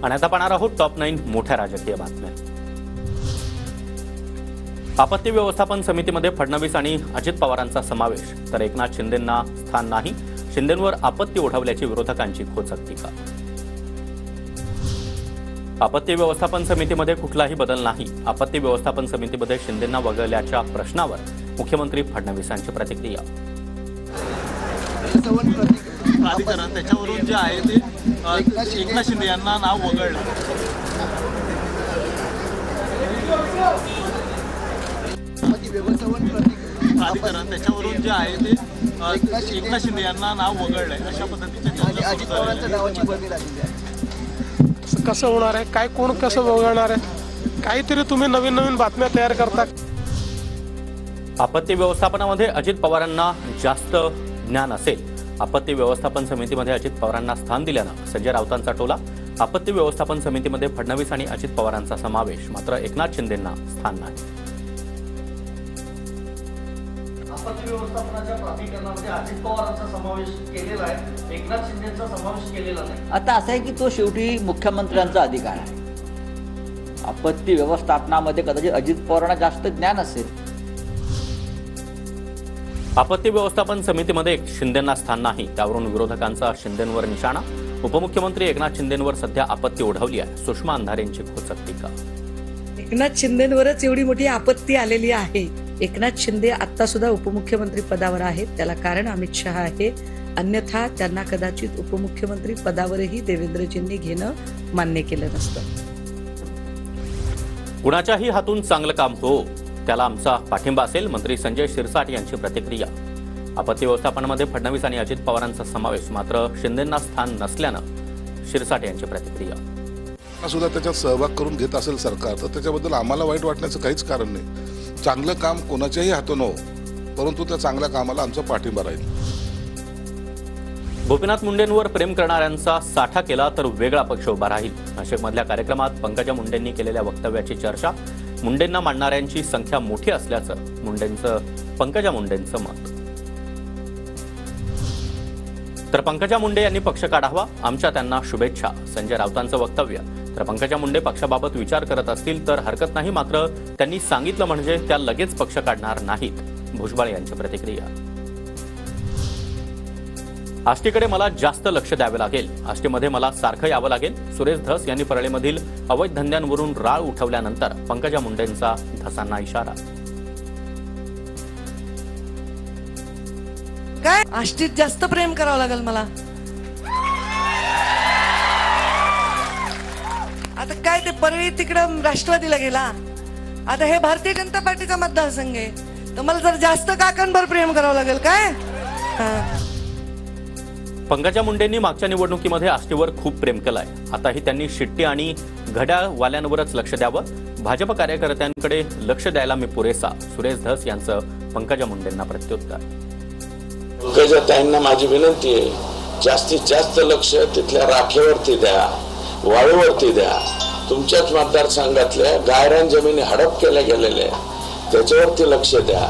आणि आता पाहणार आहोत टॉप 9 मोठ्या राजकीय बातम्या। आपत्ती व्यवस्थापन समितीमध्ये फडणवीस आणि अजित पवारांचा समावेश, तर एकनाथ शिंदेंना स्थान नाही। शिंदेंवर आपत्ती ओढवल्याची विरोधकांची खोचक टीका। आपत्ती व्यवस्थापन समितीमध्ये कुठलाही बदल नाही। आपत्ती व्यवस्थापन समितीमध्ये शिंदेंना वगळल्याच्या प्रश्नावर मुख्यमंत्री फडणवीसांची प्रतिक्रिया। प्राधिकरण त्याच्यावरून जे आहे ते एकनाथ शिंदे यांना नाव वगळलं। प्राधिकरण त्याच्यावरून जे आहे ते एकनाथ शिंदे यांना नाव वगळलंय अशा पद्धतीचे कसं होणार आहे, काय कोण कसं वगळणार आहे, काहीतरी तुम्ही नवीन नवीन बातम्या तयार करता। आपत्ती व्यवस्थापनामध्ये अजित पवारांना जास्त ज्ञान असेल। आपत्ती व्यवस्थापन समितीमध्ये अजित पवारांना स्थान दिल्यानं संजय राऊतांचा टोला। आपत्ती व्यवस्थापन समितीमध्ये फडणवीस आणि अजित पवारांचा समावेश, मात्र एकनाथ शिंदेंना स्थान नाही। आपत्ती व्यवस्थापनाच्या प्राधिकरणामध्ये अजित पवारांचा समावेश केलेला आहे, एकनाथ शिंदेंचा समावेश केलेला नाही। आता असं आहे की तो शेवटी मुख्यमंत्र्यांचा अधिकार आहे। आपत्ती व्यवस्थापनामध्ये कदाचित अजित पवारांना जास्त ज्ञान असेल। आपत्ती व्यवस्थापन समितीमध्ये शिंदेंना स्थान नाही, त्यावरून विरोधकांचा शिंदेंवर निशाणा। उपमुख्यमंत्री एकनाथ शिंदेंवर सध्या आपत्ती ओढवली आहे, सुषमा अंधारेंची खोचक टीका। एकनाथ शिंदेंवरच एवढी मोठी आपत्ती आलेली आहे। एकनाथ शिंदे आता सुद्धा उपमुख्यमंत्री पदावर आहेत, त्याला कारण अमित शहा आहे। अन्यथा त्यांना कदाचित उपमुख्यमंत्री पदावरही देवेंद्रजींनी घेणं मान्य केलं नसतं। कुणाच्याही हातून चांगलं काम हो, त्याला आमचा पाठिंबा असेल, मंत्री संजय शिरसाट यांची प्रतिक्रिया। आपत्ती व्यवस्थापनामध्ये फडणवीस आणि अजित पवारांचा समावेश, मात्र शिंदेंना स्थान नसल्यानं शिरसाट यांची प्रतिक्रिया। सुद्धा त्याच्यात सहभाग करून घेत असेल सरकार, तर त्याच्याबद्दल आम्हाला वाईट वाटण्याचं काहीच कारण नाही। चांगलं काम कोणाच्याही हातून हो, परंतु त्या चांगल्या कामाला आमचा पाठिंबा राहील। गोपीनाथ मुंडेंवर प्रेम करणाऱ्यांचा साठा केला तर वेगळा पक्ष उभा राहील। नाशिकमधल्या कार्यक्रमात पंकजा मुंडेंनी केलेल्या वक्तव्याची चर्चा। मुंडेंना मानणाऱ्यांची संख्या मोठी असल्याचं पंकजा मुंडेंचं मत। तर पंकजा मुंडे यांनी पक्ष काढावा, आमच्या त्यांना शुभेच्छा, संजय राऊतांचं वक्तव्य। तर पंकजा मुंडे पक्षाबाबत विचार करत असतील तर हरकत नाही, मात्र त्यांनी सांगितलं म्हणजे त्या लगेच पक्ष काढणार नाहीत, भुजबळ यांची प्रतिक्रिया। आष्टीकडे मला जास्त लक्ष द्यावे लागेल, आष्टीमध्ये मला सारखं यावं लागेल। सुरेश धस यांनी परळीमधील अवैध धंद्यांवरून राळ उठवल्यानंतर पंकजा मुंडेंचा धसांना इशारा। काय आष्टीत जास्त प्रेम करावं लागेल मला? आता काय ते परळी तिकडं राष्ट्रवादीला गेला, आता हे भारतीय जनता पार्टीचा मतदारसंघ आहे, तर मला जर जास्त काकांवर प्रेम करावं लागेल काय? पंकजा मुंडेंनी मागच्या निवडणुकीमध्ये आष्टीवर खूप प्रेम केलंय, आताही त्यांनी शिट्टी आणि घड्याळवाल्यांवरच लक्ष द्यावं। भाजप कार्यकर्त्यांकडे लक्ष द्यायला मी पुरेसा, सुरेश धस यांचं पंकजा मुंडेंना प्रत्युत्तर। पंकजाताईंना माझी विनंती आहे, जास्तीत जास्त लक्ष तिथल्या राखेवरती द्या, वाळूवरती द्या। तुमच्याच मतदारसंघातल्या गायरान जमिनी हडप केल्या गेलेल्या त्याच्यावरती लक्ष द्या।